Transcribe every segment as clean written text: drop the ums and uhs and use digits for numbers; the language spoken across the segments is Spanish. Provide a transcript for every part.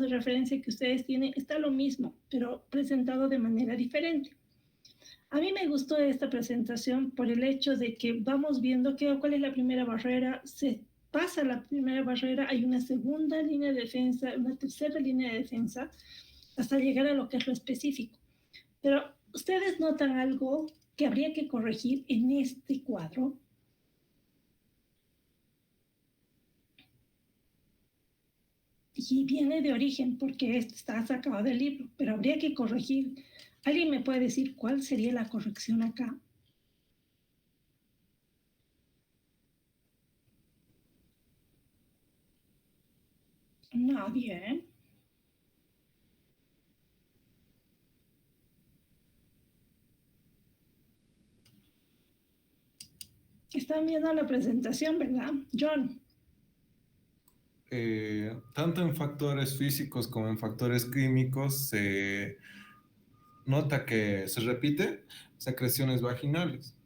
de referencia que ustedes tienen, está lo mismo, pero presentado de manera diferente. A mí me gustó esta presentación por el hecho de que vamos viendo cuál es la primera barrera, se pasa la primera barrera, hay una segunda línea de defensa, una tercera línea de defensa, hasta llegar a lo que es lo específico. Pero ustedes notan algo que habría que corregir en este cuadro. Y viene de origen porque está sacado del libro, pero habría que corregir. ¿Alguien me puede decir cuál sería la corrección acá? Nadie, ¿eh? Están viendo la presentación, ¿verdad? John. Tanto en factores físicos como en factores químicos se nota que se repite secreciones vaginales.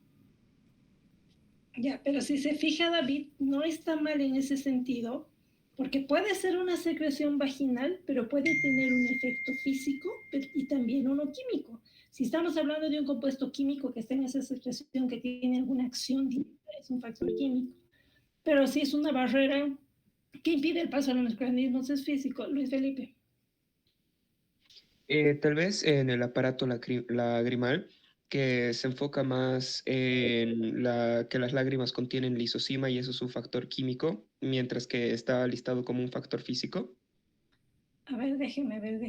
Ya, pero si se fija, David, no está mal en ese sentido, porque puede ser una secreción vaginal, pero puede tener un efecto físico y también uno químico. Si estamos hablando de un compuesto químico que está en esa secreción, que tiene alguna acción directa, es un factor químico. Pero si es una barrera que impide el paso a los microorganismos, es físico. Luis Felipe. Tal vez en el aparato lagrimal, que se enfoca más en que las lágrimas contienen lisozima y eso es un factor químico, mientras que está listado como un factor físico. A ver, déjeme ver.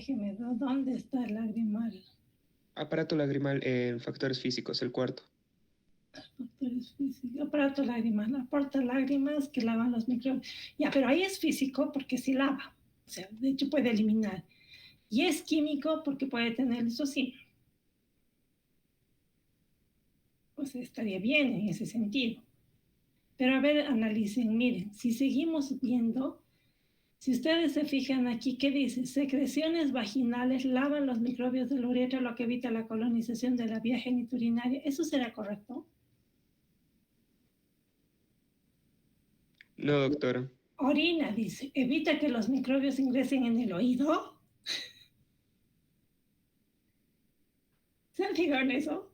¿Dónde está el lagrimal? Aparato lagrimal en factores físicos, el cuarto. Factores físicos. Aparato lagrimal. Aporta lágrimas que lavan los microbios. Ya, pero ahí es físico porque sí lava. O sea, de hecho puede eliminar. Y es químico porque puede tener lisozima. Pues estaría bien en ese sentido. Pero a ver, analicen, miren, si seguimos viendo, si ustedes se fijan aquí, ¿qué dice? Secreciones vaginales lavan los microbios de la uretra, lo que evita la colonización de la vía geniturinaria. ¿Eso será correcto? No, doctora. Orina, dice, evita que los microbios ingresen en el oído. ¿Se han fijado en eso?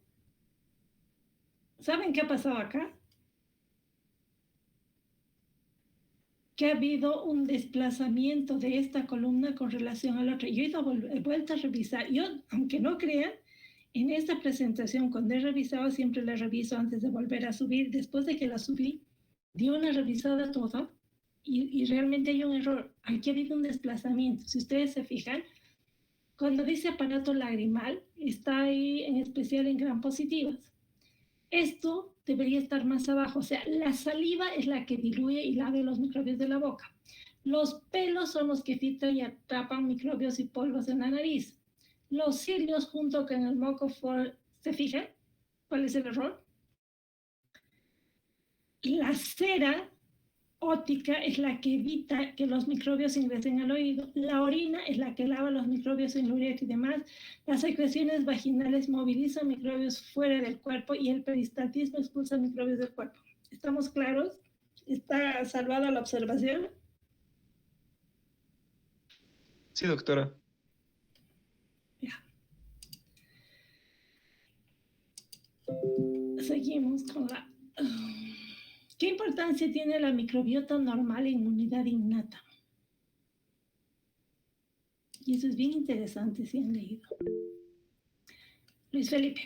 ¿Saben qué ha pasado acá? Que ha habido un desplazamiento de esta columna con relación a la otra. Yo he vuelto a revisar. Yo, aunque no crean, en esta presentación, cuando he revisado, siempre la reviso antes de volver a subir. Después de que la subí, di una revisada toda y realmente hay un error. Aquí ha habido un desplazamiento. Si ustedes se fijan, cuando dice aparato lagrimal, está ahí en especial en gran positivas. Esto debería estar más abajo, o sea, la saliva es la que diluye y lava los microbios de la boca. Los pelos son los que filtran y atrapan microbios y polvos en la nariz. Los cilios junto con el moco, ¿se fijan? ¿Cuál es el error? La cera óptica es la que evita que los microbios ingresen al oído. La orina es la que lava los microbios en la uretra y demás. Las secreciones vaginales movilizan microbios fuera del cuerpo y el peristaltismo expulsa microbios del cuerpo. ¿Estamos claros? ¿Está salvada la observación? Sí, doctora. Ya. Seguimos con la... ¿Qué importancia tiene la microbiota normal en inmunidad innata? Y eso es bien interesante si han leído. Luis Felipe.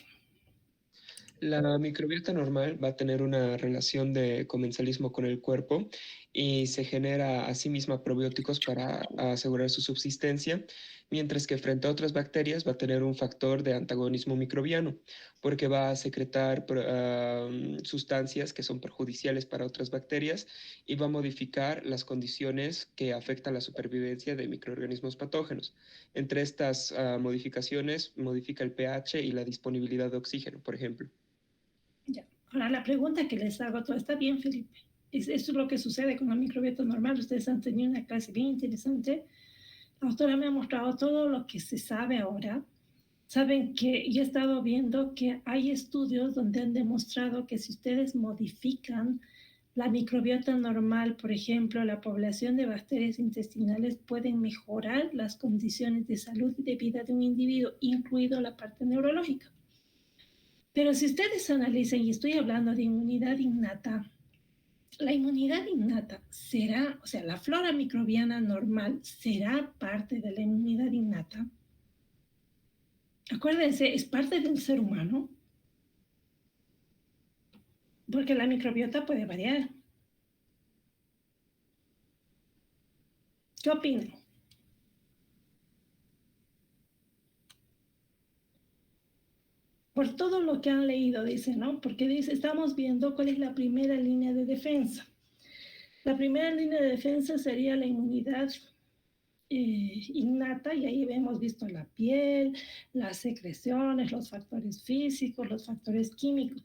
La microbiota normal va a tener una relación de comensalismo con el cuerpo y se genera a sí misma probióticos para asegurar su subsistencia, mientras que frente a otras bacterias va a tener un factor de antagonismo microbiano, porque va a secretar sustancias que son perjudiciales para otras bacterias y va a modificar las condiciones que afectan la supervivencia de microorganismos patógenos. Entre estas modificaciones, modifica el pH y la disponibilidad de oxígeno, por ejemplo. Ya. Ahora la pregunta que les hago, todo está bien, Felipe. Eso es lo que sucede con la microbiota normal. Ustedes han tenido una clase bien interesante. La autora me ha mostrado todo lo que se sabe ahora. Saben que yo he estado viendo que hay estudios donde han demostrado que si ustedes modifican la microbiota normal, por ejemplo, la población de bacterias intestinales pueden mejorar las condiciones de salud y de vida de un individuo, incluido la parte neurológica. Pero si ustedes analizan, y estoy hablando de inmunidad innata, la inmunidad innata será, o sea, la flora microbiana normal será parte de la inmunidad innata. Acuérdense, es parte del ser humano, porque la microbiota puede variar. ¿Qué opinan? Por todo lo que han leído, dice, ¿no? Porque dice, estamos viendo cuál es la primera línea de defensa. La primera línea de defensa sería la inmunidad innata, y ahí hemos visto la piel, las secreciones, los factores físicos, los factores químicos.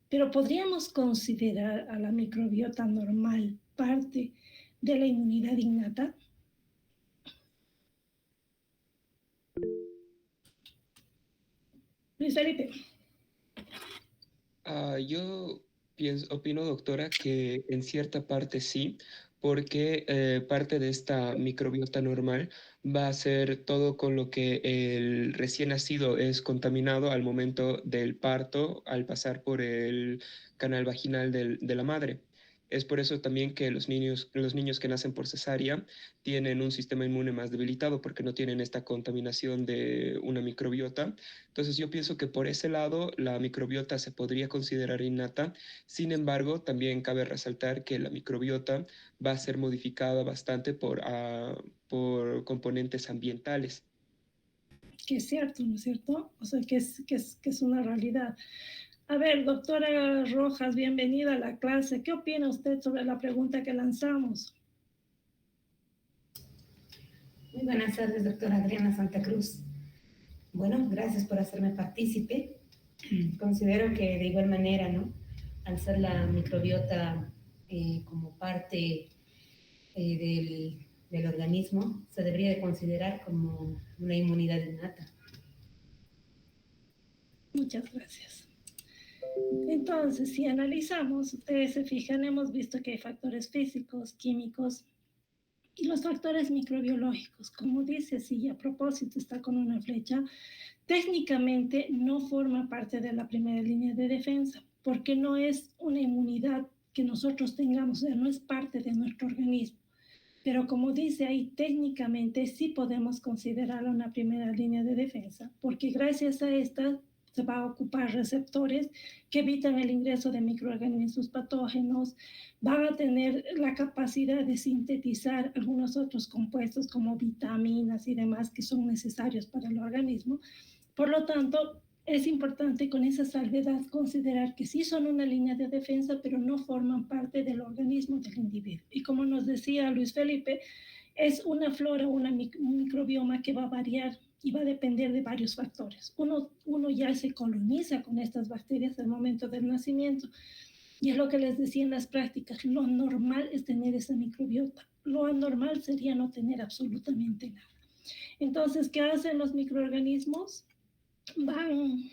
Pero podríamos considerar a la microbiota normal parte de la inmunidad innata. Luis Felipe. Yo opino, doctora, que en cierta parte sí, porque parte de esta microbiota normal va a ser todo con lo que el recién nacido es contaminado al momento del parto, al pasar por el canal vaginal de la madre. Es por eso también que los niños que nacen por cesárea tienen un sistema inmune más debilitado porque no tienen esta contaminación de una microbiota. Entonces yo pienso que por ese lado la microbiota se podría considerar innata. Sin embargo, también cabe resaltar que la microbiota va a ser modificada bastante por componentes ambientales. Que es cierto, ¿no es cierto? O sea, que es una realidad. A ver, doctora Rojas, bienvenida a la clase. ¿Qué opina usted sobre la pregunta que lanzamos? Muy buenas tardes, doctora Adriana Santa Cruz. Bueno, gracias por hacerme partícipe. Considero que de igual manera, ¿no? Al ser la microbiota como parte del organismo, se debería de considerar como una inmunidad innata. Muchas gracias. Entonces, si analizamos, ustedes se fijan, hemos visto que hay factores físicos, químicos y los factores microbiológicos. Como dice, si a propósito está con una flecha, técnicamente no forma parte de la primera línea de defensa, porque no es una inmunidad que nosotros tengamos, o sea, no es parte de nuestro organismo. Pero como dice ahí, técnicamente sí podemos considerarla una primera línea de defensa, porque gracias a esta se va a ocupar receptores que evitan el ingreso de microorganismos patógenos, van a tener la capacidad de sintetizar algunos otros compuestos como vitaminas y demás que son necesarios para el organismo. Por lo tanto, es importante con esa salvedad considerar que sí son una línea de defensa, pero no forman parte del organismo del individuo. Y como nos decía Luis Felipe, es una flora, un microbioma que va a variar y va a depender de varios factores. Uno ya se coloniza con estas bacterias al momento del nacimiento. Y es lo que les decía en las prácticas, lo normal es tener esa microbiota. Lo anormal sería no tener absolutamente nada. Entonces, ¿qué hacen los microorganismos? Van,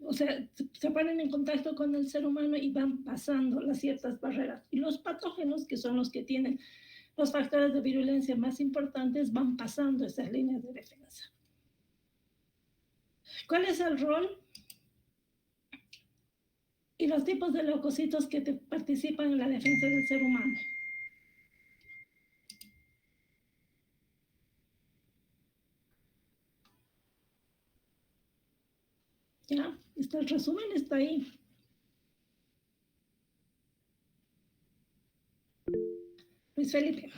o sea, se ponen en contacto con el ser humano y van pasando las ciertas barreras. Y los patógenos, que son los que tienen los factores de virulencia más importantes, van pasando esas líneas de defensa. ¿Cuál es el rol y los tipos de leucocitos que participan en la defensa del ser humano? ¿Ya? El resumen está ahí. Luis Felipe.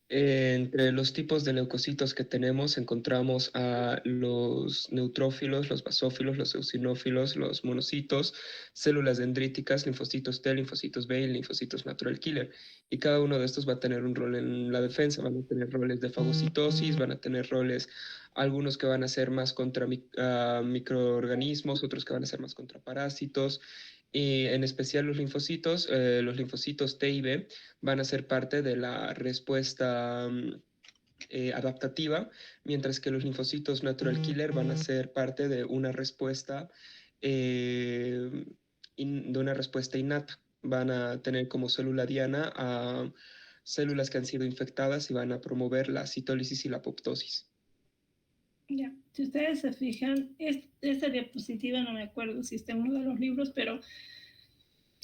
Entre los tipos de leucocitos que tenemos encontramos a los neutrófilos, los basófilos, los eosinófilos, los monocitos, células dendríticas, linfocitos T, linfocitos B y linfocitos natural killer. Y cada uno de estos va a tener un rol en la defensa, van a tener roles de fagocitosis, van a tener roles, algunos que van a ser más contra microorganismos, otros que van a ser más contra parásitos. Y en especial los linfocitos T y B, van a ser parte de la respuesta adaptativa, mientras que los linfocitos natural killer van a ser parte de una respuesta de una respuesta innata. Van a tener como célula diana a células que han sido infectadas y van a promover la citólisis y la apoptosis. Ya, si ustedes se fijan, esta diapositiva no me acuerdo si está en uno de los libros, pero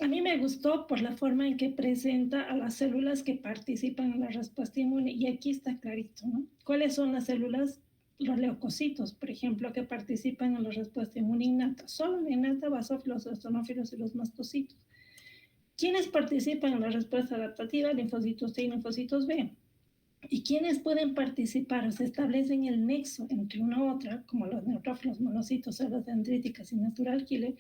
a mí me gustó por la forma en que presenta a las células que participan en la respuesta inmune. Y aquí está clarito, ¿no? ¿Cuáles son las células? Los leucocitos, por ejemplo, que participan en la respuesta inmune innata. Solo la innata, basófilos, eosinófilos y los mastocitos. ¿Quiénes participan en la respuesta adaptativa? Linfocitos T y linfocitos B. ¿Y quiénes pueden participar o se establecen el nexo entre una u otra, como los neutrófilos, monocitos, células dendríticas y natural killer?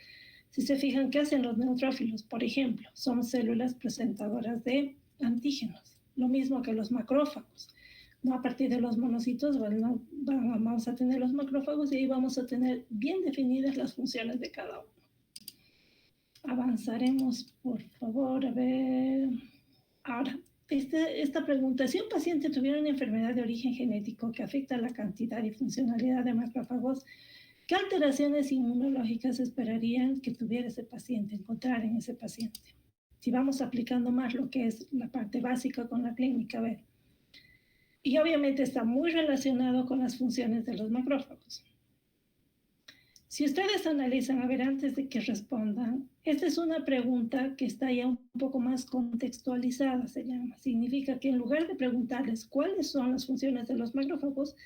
Si se fijan, ¿qué hacen los neutrófilos? Por ejemplo, son células presentadoras de antígenos, lo mismo que los macrófagos. ¿No? A partir de los monocitos vamos a tener los macrófagos y ahí vamos a tener bien definidas las funciones de cada uno. Avanzaremos, por favor, a ver. Ahora, esta pregunta, si un paciente tuviera una enfermedad de origen genético que afecta la cantidad y funcionalidad de macrófagos, ¿qué alteraciones inmunológicas esperarían que tuviera ese paciente, encontrar en ese paciente? Si vamos aplicando más lo que es la parte básica con la clínica, a ver. Y obviamente está muy relacionado con las funciones de los macrófagos. Si ustedes analizan, a ver, antes de que respondan, esta es una pregunta que está ya un poco más contextualizada, se llama. Significa que en lugar de preguntarles cuáles son las funciones de los macrófagos,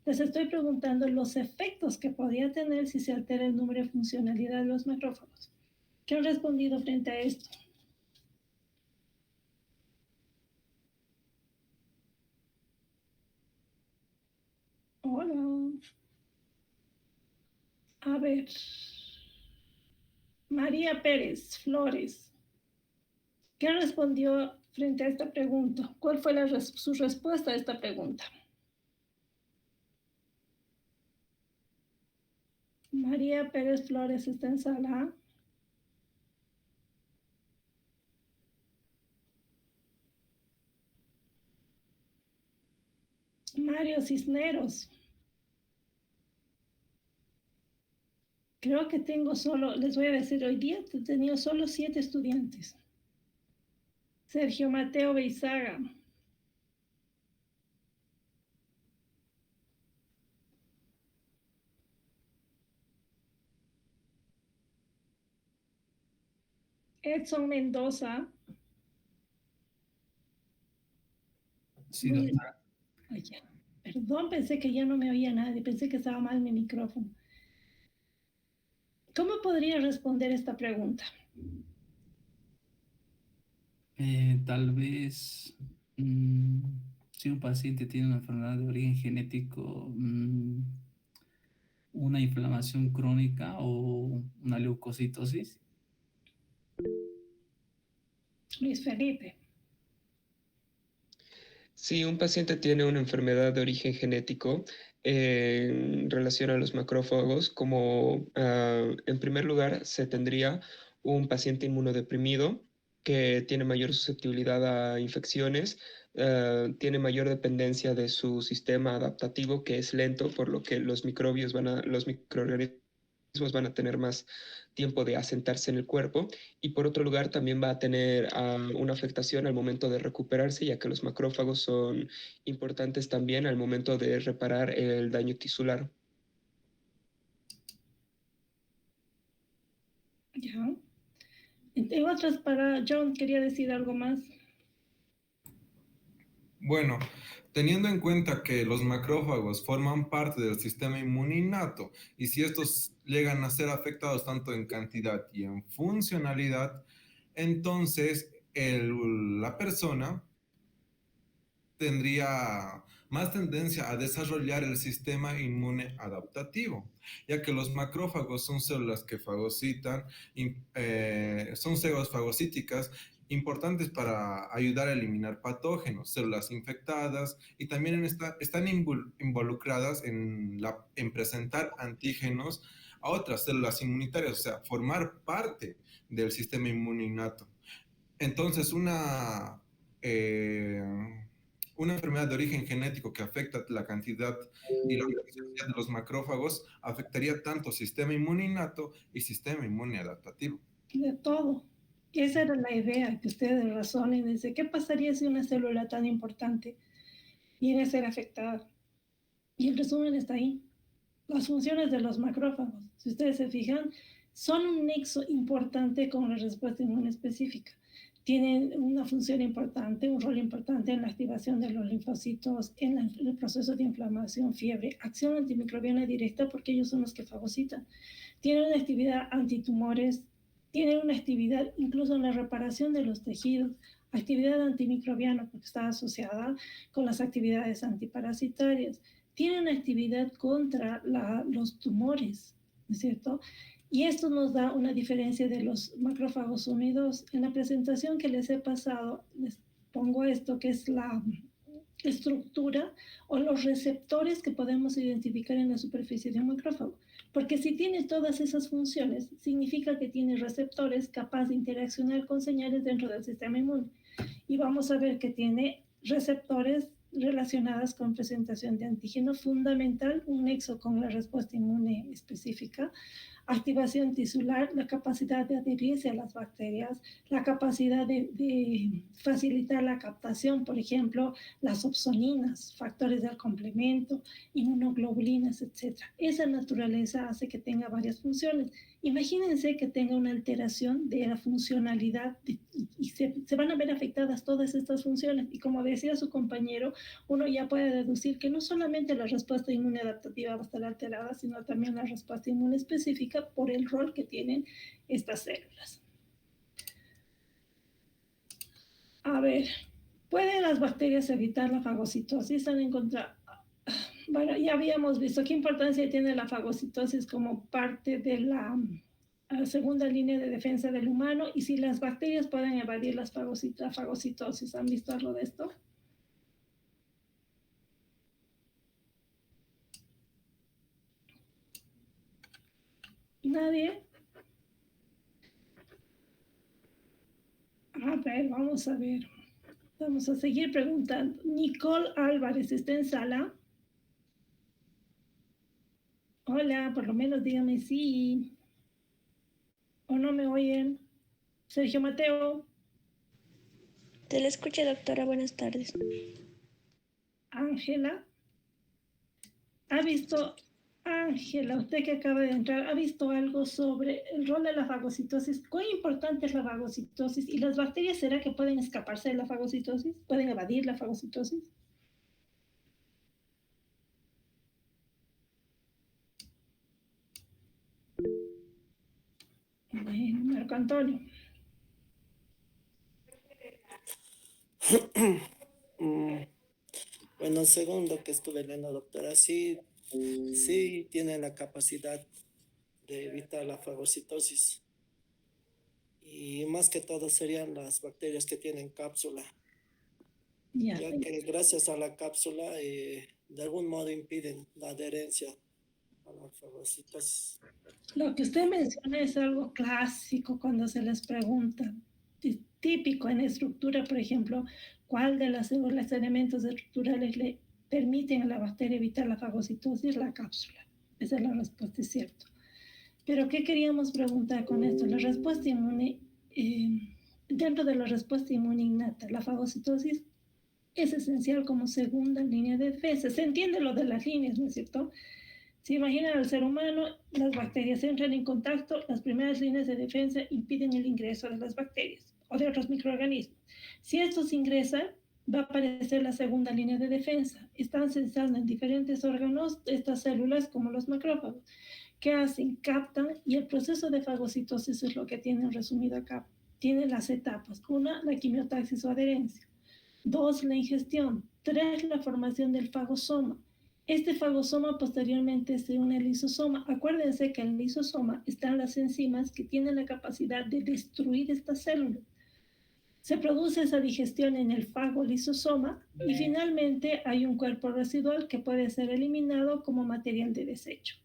les estoy preguntando los efectos que podría tener si se altera el número de funcionalidad de los macrófagos. ¿Qué han respondido frente a esto? Hola. A ver. María Pérez Flores. ¿Qué respondió frente a esta pregunta? ¿Cuál fue su respuesta a esta pregunta? María Pérez Flores está en sala. Mario Cisneros. Creo que tengo solo, les voy a decir, hoy día he tenido solo 7 estudiantes. Sergio Mateo Beizaga. Edson Mendoza. Sí, doctora. Oye, perdón, pensé que ya no me oía nadie, pensé que estaba mal mi micrófono. ¿Cómo podría responder esta pregunta? Tal vez, si un paciente tiene una enfermedad de origen genético, una inflamación crónica o una leucocitosis. Luis Felipe. Si un paciente tiene una enfermedad de origen genético en relación a los macrófagos, como en primer lugar se tendría un paciente inmunodeprimido que tiene mayor susceptibilidad a infecciones, tiene mayor dependencia de su sistema adaptativo que es lento, por lo que los microorganismos van a tener más tiempo de asentarse en el cuerpo, y por otro lugar también va a tener una afectación al momento de recuperarse, ya que los macrófagos son importantes también al momento de reparar el daño tisular. Ya. En otras, para John, quería decir algo más. Bueno, teniendo en cuenta que los macrófagos forman parte del sistema inmune innato y si estos llegan a ser afectados tanto en cantidad y en funcionalidad, entonces la persona tendría más tendencia a desarrollar el sistema inmune adaptativo, ya que los macrófagos son células que fagocitan, son células fagocíticas importantes para ayudar a eliminar patógenos, células infectadas, y también están involucradas en presentar antígenos a otras células inmunitarias, o sea, formar parte del sistema inmune innato. Entonces, una enfermedad de origen genético que afecta la cantidad y la funcionalidad de los macrófagos afectaría tanto sistema inmune innato y sistema inmune adaptativo. de todo. Y esa era la idea, que ustedes razonen, dice, ¿qué pasaría si una célula tan importante viene a ser afectada? Y el resumen está ahí. Las funciones de los macrófagos, si ustedes se fijan, son un nexo importante con la respuesta inmune específica. Tienen una función importante, un rol importante en la activación de los linfocitos, en el proceso de inflamación, fiebre, acción antimicrobiana directa, porque ellos son los que fagocitan. Tienen una actividad antitumores, tienen una actividad incluso en la reparación de los tejidos, actividad antimicrobiana, porque está asociada con las actividades antiparasitarias. Tiene una actividad contra los tumores, ¿no es cierto? Y esto nos da una diferencia de los macrófagos unidos. En la presentación que les he pasado, les pongo esto, que es la estructura o los receptores que podemos identificar en la superficie de un macrófago. Porque si tiene todas esas funciones, significa que tiene receptores capaces de interaccionar con señales dentro del sistema inmune. Y vamos a ver que tiene receptores relacionadas con presentación de antígeno fundamental, un nexo con la respuesta inmune específica, activación tisular, la capacidad de adherirse a las bacterias, la capacidad de facilitar la captación, por ejemplo, las opsoninas, factores del complemento, inmunoglobulinas, etc. Esa naturaleza hace que tenga varias funciones. Imagínense que tenga una alteración de la funcionalidad y se van a ver afectadas todas estas funciones. Y como decía su compañero, uno ya puede deducir que no solamente la respuesta inmune adaptativa va a estar alterada, sino también la respuesta inmune específica por el rol que tienen estas células. A ver, ¿pueden las bacterias evitar la fagocitosis? Han encontrado... Bueno, ya habíamos visto qué importancia tiene la fagocitosis como parte de la segunda línea de defensa del humano y si las bacterias pueden evadir la fagocitosis. ¿Han visto algo de esto? ¿Nadie? A ver, vamos a ver. Vamos a seguir preguntando. Nicole Álvarez, ¿está en sala? Hola, por lo menos dígame sí. ¿O no me oyen? Sergio Mateo. Te la escucha, doctora. Buenas tardes. Ángela. ¿Ha visto, Ángela, usted que acaba de entrar, ha visto algo sobre el rol de la fagocitosis? ¿Cuán importante es la fagocitosis? ¿Y las bacterias será que pueden escaparse de la fagocitosis? ¿Pueden evadir la fagocitosis? Bueno, Marco Antonio. Bueno, según lo que estuve leyendo, doctora, sí, sí tiene la capacidad de evitar la fagocitosis. Y más que todo serían las bacterias que tienen cápsula, Ya que gracias a la cápsula de algún modo impiden la adherencia a la fagocitosis. Lo que usted menciona es algo clásico cuando se les pregunta, típico en estructura, por ejemplo, ¿cuál de los elementos estructurales le permiten a la bacteria evitar la fagocitosis? La cápsula. Esa es la respuesta, es cierto. Pero ¿qué queríamos preguntar con esto? La respuesta inmune, dentro de la respuesta inmune innata, la fagocitosis es esencial como segunda línea de defensa. Se entiende lo de las líneas, ¿no es cierto? Si imaginan al ser humano, las bacterias entran en contacto, las primeras líneas de defensa impiden el ingreso de las bacterias o de otros microorganismos. Si estos ingresan, va a aparecer la segunda línea de defensa. Están sensando en diferentes órganos estas células como los macrófagos. ¿Qué hacen? Captan y el proceso de fagocitosis es lo que tienen resumido acá. Tiene las etapas. Una, la quimiotaxis o adherencia. 2, la ingestión. 3, la formación del fagosoma. Este fagosoma posteriormente se une al lisosoma. Acuérdense que en el lisosoma están las enzimas que tienen la capacidad de destruir estas células. Se produce esa digestión en el fagolisosoma y finalmente hay un cuerpo residual que puede ser eliminado como material de desecho.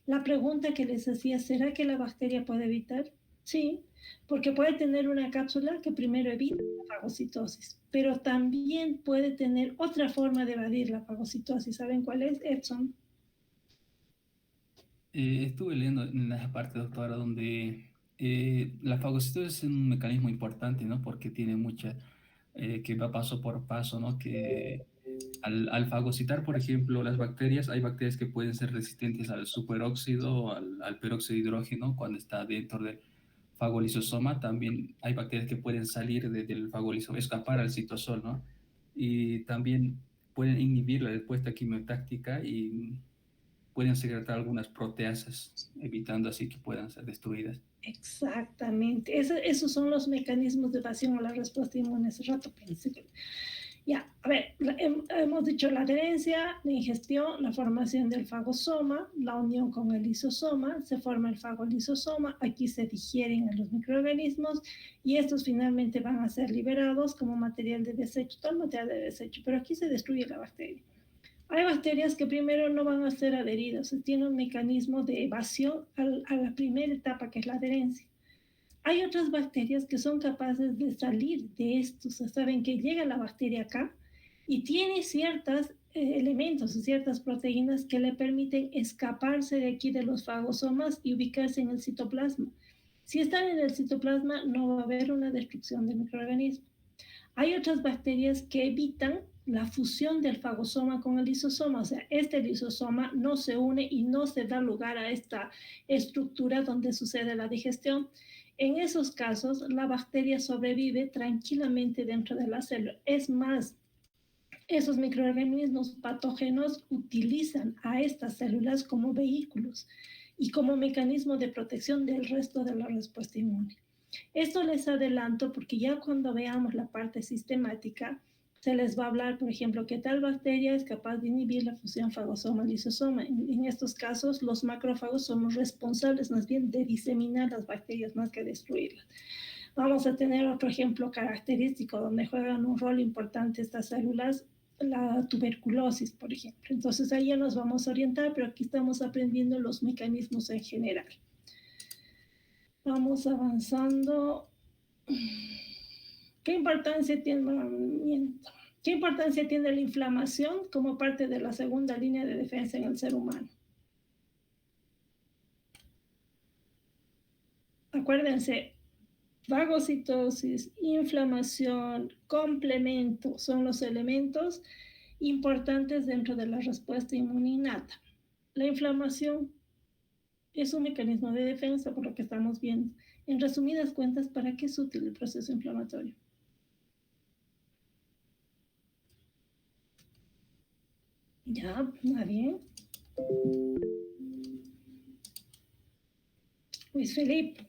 La pregunta que les hacía, ¿será que la bacteria puede evitar? Sí, porque puede tener una cápsula que primero evita la fagocitosis, pero también puede tener otra forma de evadir la fagocitosis. ¿Saben cuál es, Edson? Estuve leyendo en la parte, doctora, donde La fagocitosis es un mecanismo importante, ¿no? Porque tiene mucha, que va paso por paso, ¿no? Que al fagocitar, por ejemplo, las bacterias, hay bacterias que pueden ser resistentes al superóxido o al peróxido de hidrógeno cuando está dentro del fagolisosoma. También hay bacterias que pueden salir del fagolisosoma, escapar al citosol, ¿no? Y también pueden inhibir la respuesta quimiotáctica y pueden secretar algunas proteasas, evitando así que puedan ser destruidas. Exactamente. Esos son los mecanismos de evasión a la respuesta inmune. Hace rato pensé que... Ya, a ver, hemos dicho la adherencia, la ingestión, la formación del fagosoma, la unión con el lisosoma, se forma el fagolisosoma, aquí se digieren a los microorganismos y estos finalmente van a ser liberados como material de desecho, todo material de desecho, pero aquí se destruye la bacteria. Hay bacterias que primero no van a ser adheridas, tienen un mecanismo de evasión a la primera etapa que es la adherencia. Hay otras bacterias que son capaces de salir de esto, o sea, saben que llega la bacteria acá y tiene ciertos elementos o ciertas proteínas que le permiten escaparse de aquí de los fagosomas y ubicarse en el citoplasma. Si están en el citoplasma no va a haber una destrucción del microorganismo. Hay otras bacterias que evitan la fusión del fagosoma con el lisosoma, o sea, este lisosoma no se une y no se da lugar a esta estructura donde sucede la digestión. En esos casos, la bacteria sobrevive tranquilamente dentro de la célula. Es más, esos microorganismos patógenos utilizan a estas células como vehículos y como mecanismo de protección del resto de la respuesta inmune. Esto les adelanto porque ya cuando veamos la parte sistemática, se les va a hablar, por ejemplo, que tal bacteria es capaz de inhibir la fusión fagosoma-lisosoma. En estos casos, los macrófagos somos responsables más bien de diseminar las bacterias más que destruirlas. Vamos a tener otro ejemplo característico donde juegan un rol importante estas células, la tuberculosis, por ejemplo. Entonces ahí ya nos vamos a orientar, pero aquí estamos aprendiendo los mecanismos en general. Vamos avanzando. ¿Qué importancia tiene la inflamación como parte de la segunda línea de defensa en el ser humano? Acuérdense, fagocitosis, inflamación, complemento son los elementos importantes dentro de la respuesta inmune innata. La inflamación es un mecanismo de defensa, por lo que estamos viendo. En resumidas cuentas, ¿para qué es útil el proceso inflamatorio? Ya, nadie. Luis Felipe.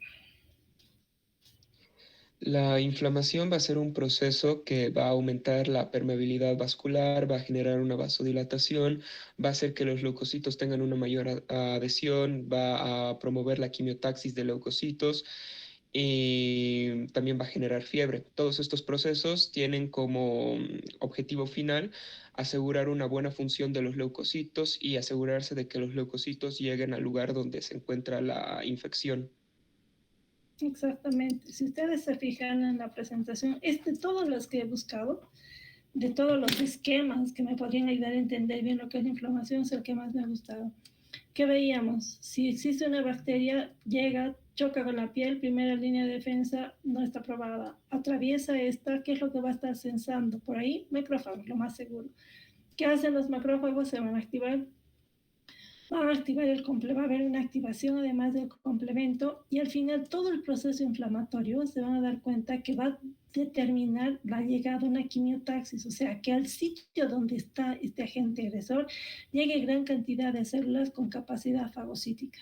La inflamación va a ser un proceso que va a aumentar la permeabilidad vascular, va a generar una vasodilatación, va a hacer que los leucocitos tengan una mayor adhesión, va a promover la quimiotaxis de leucocitos y también va a generar fiebre. Todos estos procesos tienen como objetivo final asegurar una buena función de los leucocitos y asegurarse de que los leucocitos lleguen al lugar donde se encuentra la infección. Exactamente. Si ustedes se fijan en la presentación, todos los que he buscado, de todos los esquemas que me podrían ayudar a entender bien lo que es la inflamación, es el que más me ha gustado. ¿Qué veíamos? Si existe una bacteria, llega, choca con la piel, primera línea de defensa no está probada. Atraviesa esta, ¿qué es lo que va a estar sensando? Por ahí, macrófagos, lo más seguro. ¿Qué hacen los macrófagos? Se van a activar el complemento, va a haber una activación además del complemento y al final todo el proceso inflamatorio se van a dar cuenta que va a determinar la llegada de una quimiotaxis, o sea, que al sitio donde está este agente agresor llegue gran cantidad de células con capacidad fagocítica.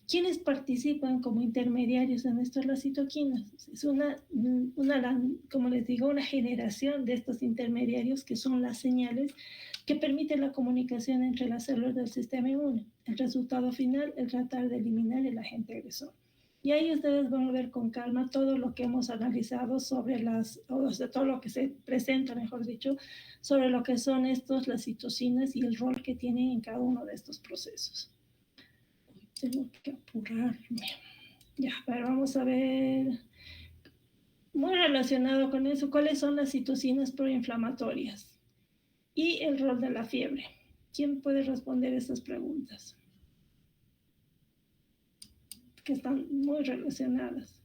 ¿Quiénes participan como intermediarios en esto? Las citoquinas. Es como les digo, una generación de estos intermediarios que son las señales que permiten la comunicación entre las células del sistema inmune. El resultado final es tratar de eliminar el agente agresor. Y ahí ustedes van a ver con calma todo lo que hemos analizado sobre todo lo que se presenta, mejor dicho, sobre lo que son las citocinas y el rol que tienen en cada uno de estos procesos. Tengo que apurarme. Ya, pero vamos a ver. Muy relacionado con eso, ¿cuáles son las citocinas proinflamatorias? Y el rol de la fiebre. ¿Quién puede responder estas preguntas? que están muy relacionadas.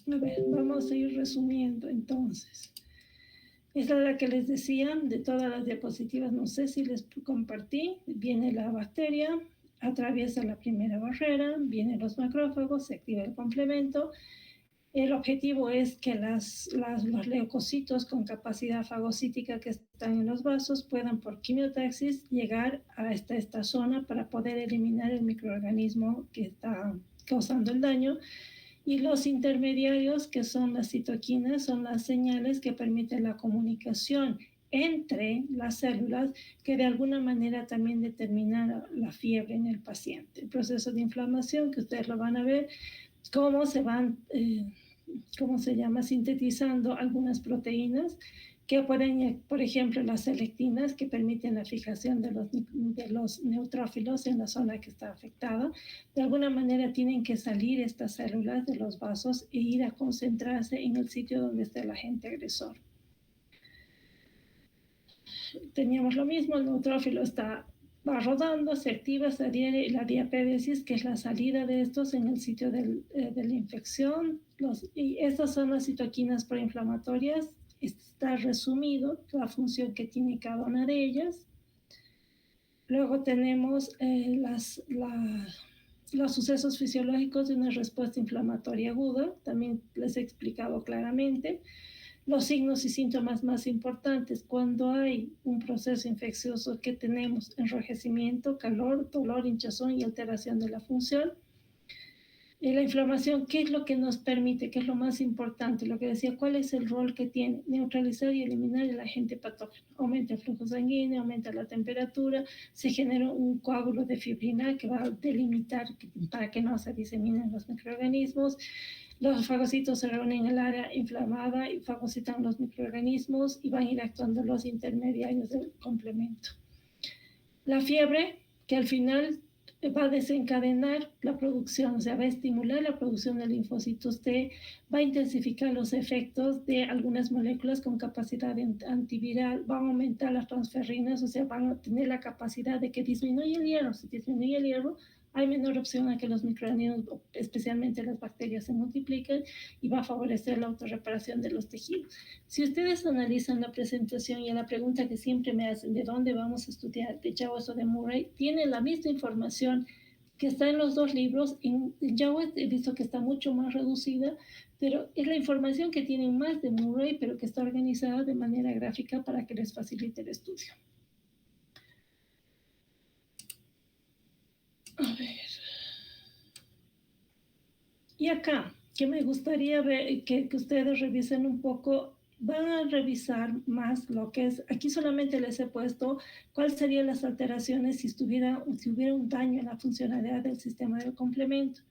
A ver, vamos a ir resumiendo entonces. Esa es la que les decía, de todas las diapositivas, no sé si les compartí. Viene la bacteria, atraviesa la primera barrera, vienen los macrófagos, se activa el complemento. El objetivo es que los leucocitos con capacidad fagocítica que están en los vasos puedan por quimiotaxis llegar a esta zona para poder eliminar el microorganismo que está causando el daño. Y los intermediarios, que son las citoquinas, son las señales que permiten la comunicación entre las células, que de alguna manera también determinan la fiebre en el paciente. El proceso de inflamación, que ustedes lo van a ver, cómo se van, sintetizando algunas proteínas que pueden, por ejemplo, las selectinas, que permiten la fijación de los neutrófilos en la zona que está afectada. De alguna manera tienen que salir estas células de los vasos e ir a concentrarse en el sitio donde está el agente agresor. Teníamos lo mismo, el neutrófilo va rodando, se activa, se adhiere la diapédesis, que es la salida de estos en el sitio de la infección. Y estas son las citoquinas proinflamatorias. Está resumido la función que tiene cada una de ellas. Luego tenemos los sucesos fisiológicos de una respuesta inflamatoria aguda, también les he explicado claramente. Los signos y síntomas más importantes cuando hay un proceso infeccioso que tenemos: enrojecimiento, calor, dolor, hinchazón y alteración de la función. Y la inflamación, ¿qué es lo que nos permite? ¿Qué es lo más importante? Lo que decía, ¿cuál es el rol que tiene? Neutralizar y eliminar el agente patógeno. Aumenta el flujo sanguíneo, aumenta la temperatura, se genera un coágulo de fibrina que va a delimitar para que no se diseminen los microorganismos. Los fagocitos se reúnen en el área inflamada y fagocitan los microorganismos y van a ir actuando los intermediarios del complemento. La fiebre, que al final va a desencadenar la producción, o sea, va a estimular la producción de linfocitos T, va a intensificar los efectos de algunas moléculas con capacidad antiviral, va a aumentar las transferrinas, o sea, van a tener la capacidad de que disminuya el hierro. Si disminuye el hierro, hay menor opción a que los microorganismos, especialmente las bacterias, se multipliquen, y va a favorecer la autorreparación de los tejidos. Si ustedes analizan la presentación y a la pregunta que siempre me hacen, ¿de dónde vamos a estudiar? De Jowett o de Murray, tiene la misma información que está en los dos libros. En Jowett he visto que está mucho más reducida, pero es la información que tienen más de Murray, pero que está organizada de manera gráfica para que les facilite el estudio. A ver. Y acá, que me gustaría ver, que ustedes revisen un poco, van a revisar más lo que es, aquí solamente les he puesto cuáles serían las alteraciones si hubiera un daño en la funcionalidad del sistema del complemento.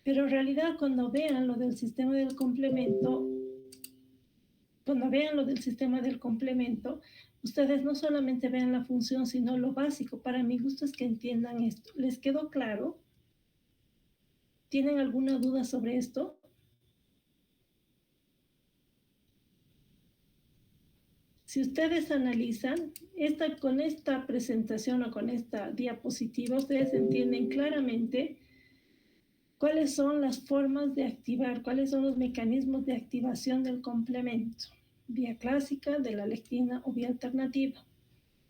Pero en realidad cuando vean lo del sistema del complemento, ustedes no solamente vean la función, sino lo básico. Para mi gusto es que entiendan esto. ¿Les quedó claro? ¿Tienen alguna duda sobre esto? Si ustedes analizan, con esta presentación o con esta diapositiva, ustedes entienden claramente cuáles son las formas de activar, cuáles son los mecanismos de activación del complemento, vía clásica, de la lectina o vía alternativa.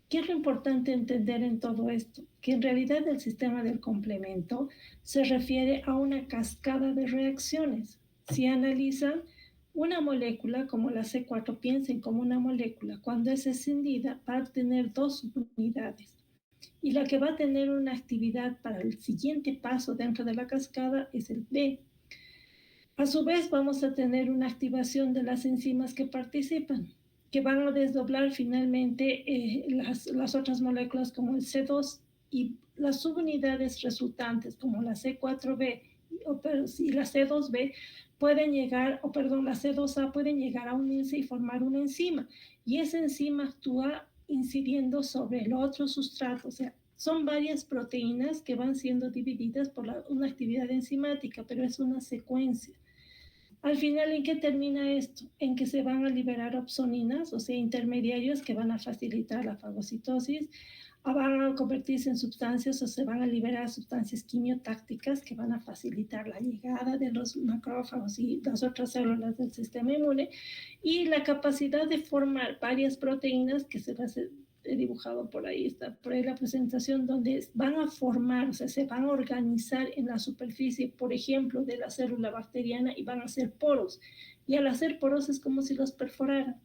¿Qué es lo importante entender en todo esto? Que en realidad el sistema del complemento se refiere a una cascada de reacciones. Si analizan una molécula como la C4, piensen como una molécula, cuando es escindida va a tener dos subunidades. Y la que va a tener una actividad para el siguiente paso dentro de la cascada es el B. A su vez vamos a tener una activación de las enzimas que participan, que van a desdoblar finalmente las otras moléculas como el C2, y las subunidades resultantes como la C4B y la C2B pueden llegar, la C2A pueden llegar a unirse y formar una enzima, y esa enzima actúa incidiendo sobre el otro sustrato. O sea, son varias proteínas que van siendo divididas por una actividad enzimática, pero es una secuencia. Al final, ¿en qué termina esto? En que se van a liberar opsoninas, o sea, intermediarios que van a facilitar la fagocitosis, van a convertirse en sustancias o se van a liberar sustancias quimiotácticas que van a facilitar la llegada de los macrófagos y las otras células del sistema inmune, y la capacidad de formar varias proteínas que se va a hacer dibujado por ahí, está por ahí la presentación, donde van a formar, o sea, se van a organizar en la superficie, por ejemplo, de la célula bacteriana y van a hacer poros. Y al hacer poros es como si los perforaran.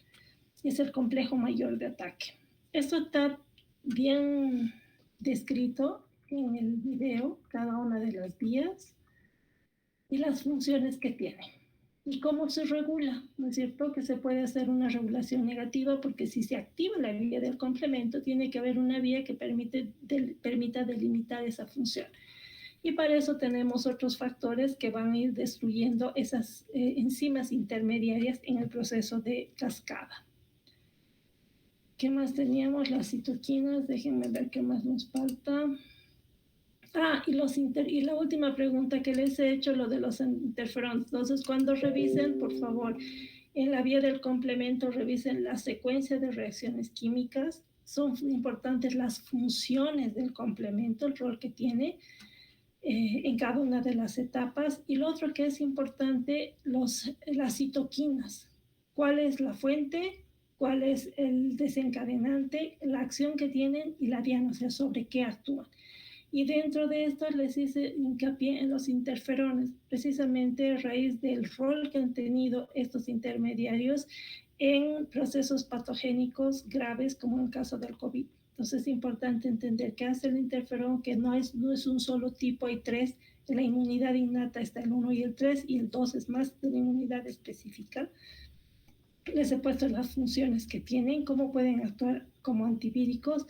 Es el complejo mayor de ataque. Esto está bien descrito en el video, cada una de las vías y las funciones que tiene. ¿Y cómo se regula? ¿No es cierto? Que se puede hacer una regulación negativa, porque si se activa la vía del complemento, tiene que haber una vía que permita delimitar esa función. Y para eso tenemos otros factores que van a ir destruyendo esas enzimas intermediarias en el proceso de cascada. ¿Qué más teníamos? Las citoquinas. Déjenme ver qué más nos falta. Y la última pregunta que les he hecho, lo de los interferones. Entonces, cuando revisen, por favor, en la vía del complemento, revisen la secuencia de reacciones químicas. Son importantes las funciones del complemento, el rol que tiene en cada una de las etapas. Y lo otro que es importante, las citoquinas. ¿Cuál es la fuente? ¿Cuál es el desencadenante? La acción que tienen y la diana, o sea, sobre qué actúan. Y dentro de esto les hice hincapié en los interferones, precisamente a raíz del rol que han tenido estos intermediarios en procesos patogénicos graves, como en el caso del COVID. Entonces es importante entender qué hace el interferón, que no es un solo tipo, hay tres. En la inmunidad innata está el 1 y el 3, y el 2 es más de la inmunidad específica. Les he puesto las funciones que tienen, cómo pueden actuar como antivíricos.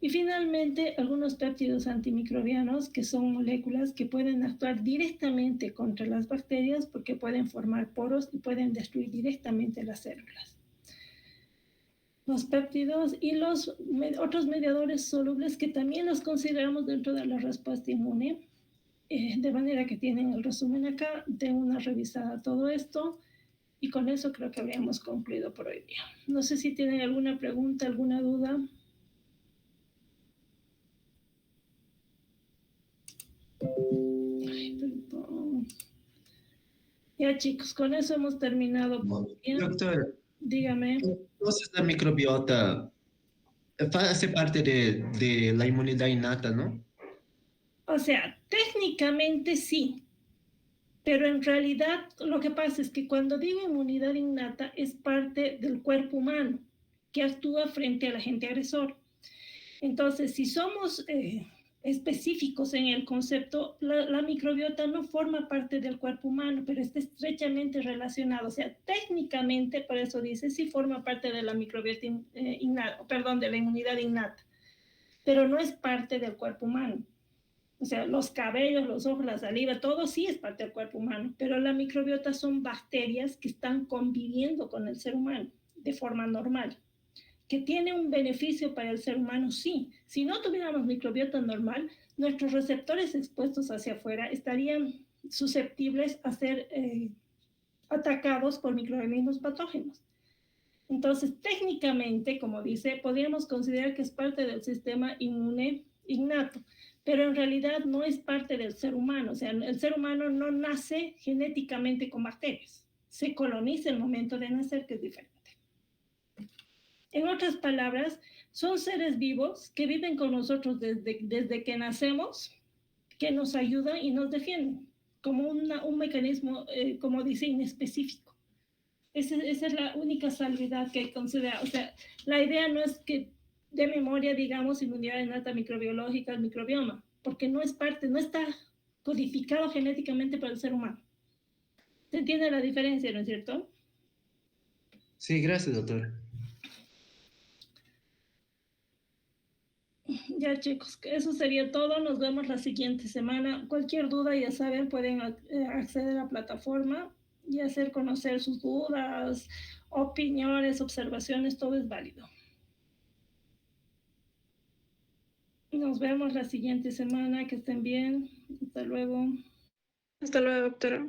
Y finalmente, algunos péptidos antimicrobianos, que son moléculas que pueden actuar directamente contra las bacterias, porque pueden formar poros y pueden destruir directamente las células. Los péptidos y los otros mediadores solubles, que también los consideramos dentro de la respuesta inmune, de manera que tienen el resumen acá. Den una revisada a todo esto. Y con eso creo que habríamos concluido por hoy día. No sé si tienen alguna pregunta, alguna duda. Ay, perdón. Ya, chicos, con eso hemos terminado. Doctor, dígame. Entonces la microbiota hace parte de la inmunidad innata, ¿no? O sea, técnicamente sí, pero en realidad lo que pasa es que cuando digo inmunidad innata es parte del cuerpo humano que actúa frente al agente agresor. Entonces, si somos específicos en el concepto, la microbiota no forma parte del cuerpo humano, pero está estrechamente relacionado. O sea, técnicamente, por eso dice, sí forma parte de la microbiota innata, perdón, de la inmunidad innata, pero no es parte del cuerpo humano. O sea, los cabellos, los ojos, la saliva, todo sí es parte del cuerpo humano, pero la microbiota son bacterias que están conviviendo con el ser humano de forma normal. ¿Que tiene un beneficio para el ser humano? Sí. Si no tuviéramos microbiota normal, nuestros receptores expuestos hacia afuera estarían susceptibles a ser atacados por microorganismos patógenos. Entonces, técnicamente, como dice, podríamos considerar que es parte del sistema inmune innato, pero en realidad no es parte del ser humano. O sea, el ser humano no nace genéticamente con bacterias. Se coloniza en el momento de nacer, que es diferente. En otras palabras, son seres vivos que viven con nosotros desde que nacemos, que nos ayudan y nos defienden, como un mecanismo, como dice, inespecífico. Esa es la única salvedad que hay que considerar. O sea, la idea no es que de memoria digamos inmunidad innata microbiológica al microbioma, porque no es parte, no está codificado genéticamente para el ser humano. ¿Se entiende la diferencia, no es cierto? Sí, gracias, doctor. Ya, chicos, eso sería todo. Nos vemos la siguiente semana. Cualquier duda, ya saben, pueden acceder a la plataforma y hacer conocer sus dudas, opiniones, observaciones, todo es válido. Nos vemos la siguiente semana. Que estén bien. Hasta luego. Hasta luego, doctora.